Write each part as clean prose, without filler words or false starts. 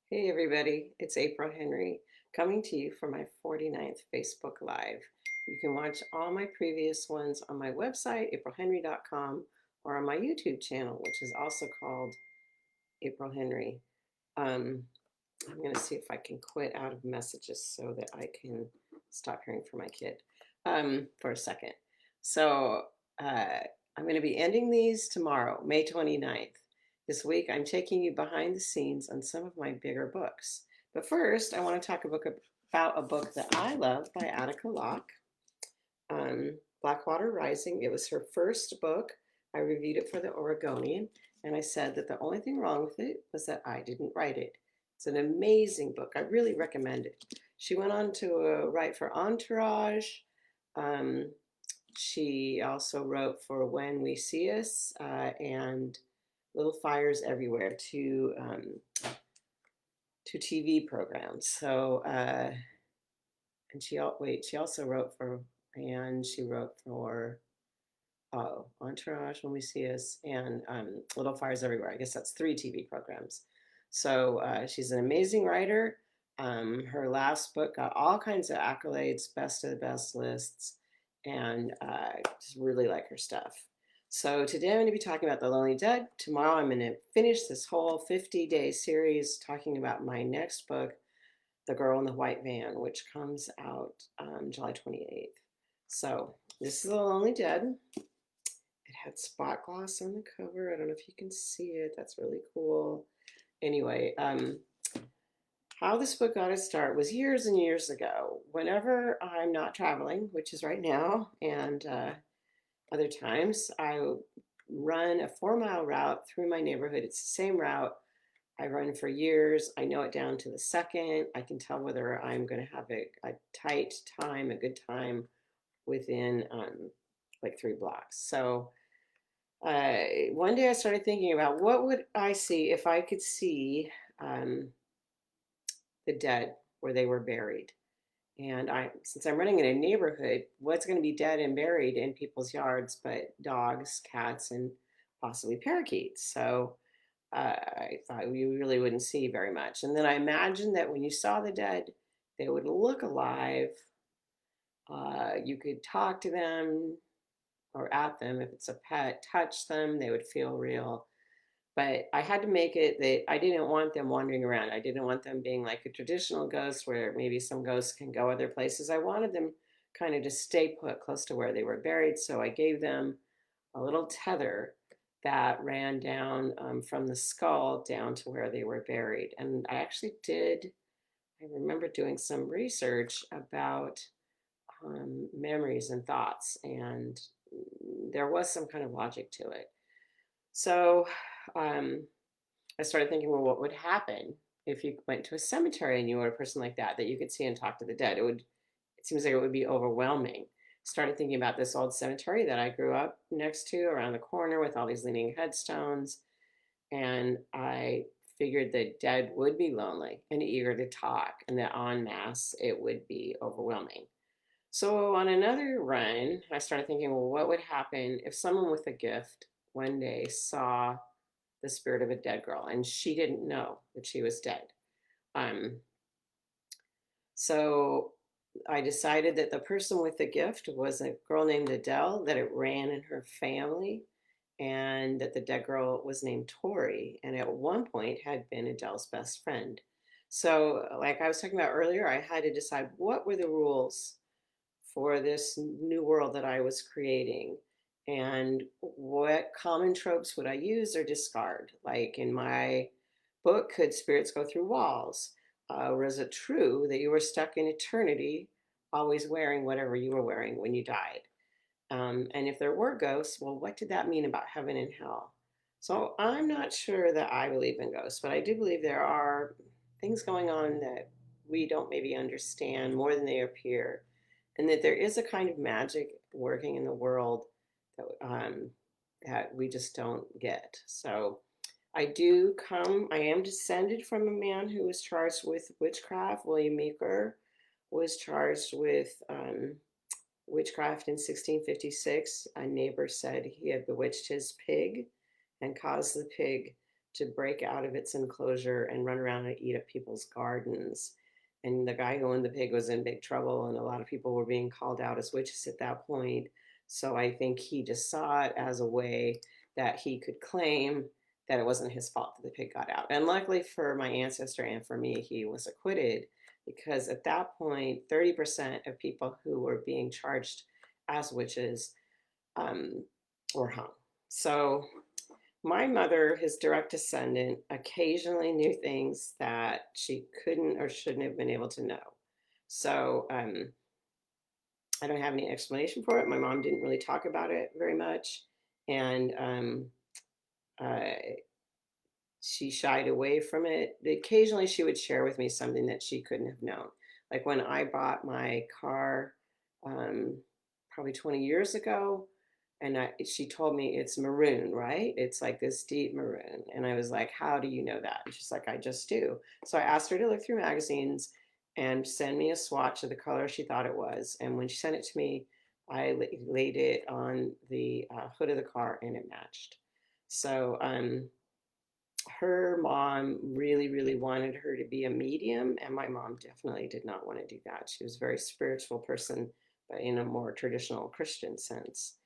Hey everybody, it's April Henry coming to you from my 49th Facebook Live. You can watch all my previous ones on my website, aprilhenry.com, or on my YouTube channel, which is also called April Henry. Um, I'm going to see if I can quit out of messages so that I can stop hearing from my kid for a second. So uh, I'm going to be ending these tomorrow, May 29th. This week, I'm taking you behind the scenes on some of my bigger books. But first, I want to talk about a book that I love by Attica Locke, Blackwater Rising. It was her first book. I reviewed it for the Oregonian, and I said that the only thing wrong with it was that I didn't write it. It's an amazing book. I really recommend it. She went on to write for Entourage. Um, she also wrote for When We See Us and Little Fires Everywhere, two TV programs. So, and she also wrote for, and she wrote for Entourage, When We See Us, and Little Fires Everywhere. I guess that's three TV programs. So she's an amazing writer. Her last book got all kinds of accolades, best of the best lists, and just really like her stuff. So today I'm going to be talking about The Lonely Dead. Tomorrow I'm going to finish this whole 50-day series talking about my next book, The Girl in the White Van, which comes out July 28th. So this is The Lonely Dead. It had spot gloss on the cover. I don't know if you can see it. That's really cool. Anyway, how this book got its start was years and years ago. Whenever I'm not traveling, which is right now, and other times, I run a 4 mile route through my neighborhood. It's the same route I run for years. I know it down to the second. I can tell whether I'm going to have a tight time, a good time within like 3 blocks. So one day I started thinking about what would I see if I could see um, the dead where they were buried. And since I'm running in a neighborhood, what's going to be dead and buried in people's yards but dogs, cats, and possibly parakeets? So I thought we really wouldn't see very much. And then I imagined that when you saw the dead, they would look alive. You could talk to them or at them if it's a pet, touch them, they would feel real. But I had to make it that I didn't want them wandering around. I didn't want them being like a traditional ghost where maybe some ghosts can go other places. I wanted them kind of to stay put close to where they were buried. So I gave them a little tether that ran down from the skull down to where they were buried. And I remember doing some research about memories and thoughts, and there was some kind of logic to it. So um, I started thinking, well, what would happen if you went to a cemetery and you were a person like that you could see and talk to the dead? It seems like it would be overwhelming. Started thinking about this old cemetery that I grew up next to around the corner with all these leaning headstones. And I figured the dead would be lonely and eager to talk, and that en masse it would be overwhelming. So on another run, I started thinking, well, what would happen if someone with a gift one day saw the spirit of a dead girl and she didn't know that she was dead? Um, so I decided that the person with the gift was a girl named Adele, that it ran in her family, and that the dead girl was named Tori, and at one point had been Adele's best friend. So, like I was talking about earlier, I had to decide what were the rules for this new world that I was creating, and what common tropes would I use or discard. Like in my book, could spirits go through walls? Was it true that you were stuck in eternity, always wearing whatever you were wearing when you died? And if there were ghosts, well, what did that mean about heaven and hell? So I'm not sure that I believe in ghosts, but I do believe there are things going on that we don't maybe understand more than they appear, and that there is a kind of magic working in the world that we just don't get. So I am descended from a man who was charged with witchcraft. William Meeker was charged with witchcraft in 1656. A neighbor said he had bewitched his pig and caused the pig to break out of its enclosure and run around and eat up people's gardens. And the guy who owned the pig was in big trouble, and a lot of people were being called out as witches at that point. So I think he just saw it as a way that he could claim that it wasn't his fault that the pig got out. And luckily for my ancestor and for me, he was acquitted because at that point, 30% of people who were being charged as witches um, were hung. So my mother, his direct descendant, occasionally knew things that she couldn't or shouldn't have been able to know. So I don't have any explanation for it. My mom didn't really talk about it very much. And uh, she shied away from it. Occasionally, she would share with me something that she couldn't have known. Like when I bought my car probably 20 years ago, and she told me it's maroon, right? It's like this deep maroon. And I was like, how do you know that? And she's like, I just do. So I asked her to look through magazines and send me a swatch of the color she thought it was. And when she sent it to me, I laid it on the hood of the car and it matched. So her mom really, really wanted her to be a medium, and my mom definitely did not want to do that. She was a very spiritual person, but in a more traditional Christian sense.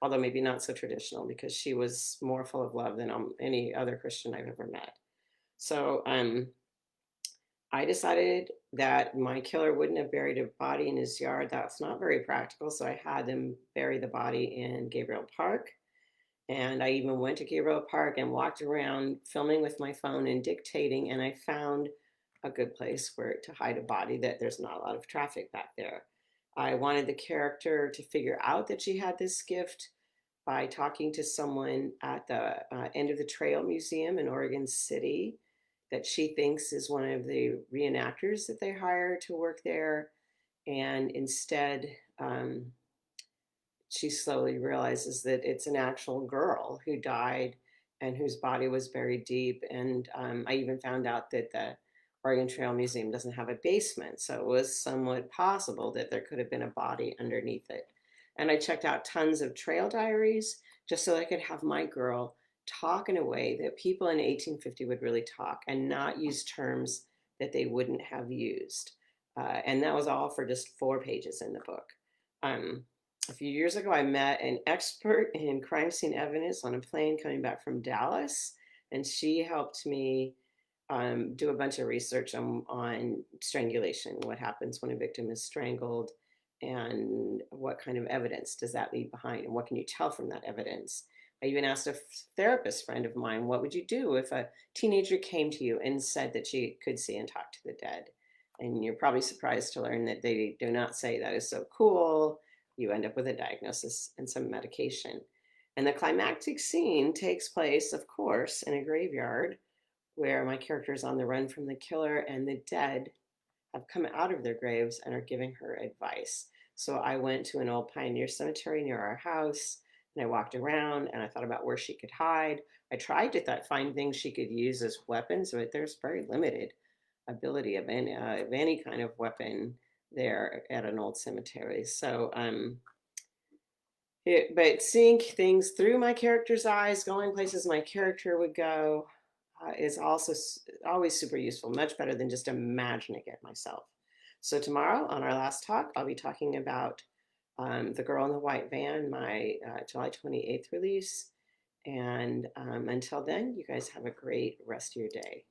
Although maybe not so traditional because she was more full of love than any other Christian I've ever met. So I decided that my killer wouldn't have buried a body in his yard. That's not very practical. So I had them bury the body in Gabriel Park. And I even went to Gabriel Park and walked around filming with my phone and dictating. And I found a good place where to hide a body that there's not a lot of traffic back there. I wanted the character to figure out that she had this gift by talking to someone at the End of the Trail Museum in Oregon City that she thinks is one of the reenactors that they hire to work there. And instead, she slowly realizes that it's an actual girl who died and whose body was buried deep. And I even found out that the Oregon Trail Museum doesn't have a basement. So it was somewhat possible that there could have been a body underneath it. And I checked out tons of trail diaries just so I could have my girl talk in a way that people in 1850 would really talk and not use terms that they wouldn't have used. And that was all for just 4 pages in the book. Um, a few years ago, I met an expert in crime scene evidence on a plane coming back from Dallas, and she helped me do a bunch of research on strangulation, what happens when a victim is strangled, and what kind of evidence does that leave behind, and what can you tell from that evidence. I even asked a therapist friend of mine, what would you do if a teenager came to you and said that she could see and talk to the dead? And you're probably surprised to learn that they do not say that is so cool. You end up with a diagnosis and some medication. And the climactic scene takes place, of course, in a graveyard where my character is on the run from the killer and the dead have come out of their graves and are giving her advice. So I went to an old pioneer cemetery near our house and I walked around and I thought about where she could hide. I tried to find things she could use as weapons, but there's very limited ability of any kind of weapon there at an old cemetery. So but seeing things through my character's eyes, going places my character would go, is also always super useful, much better than just imagining it myself. So tomorrow on our last talk, I'll be talking about The Girl in the White Van, my July 28th release. And until then, you guys have a great rest of your day.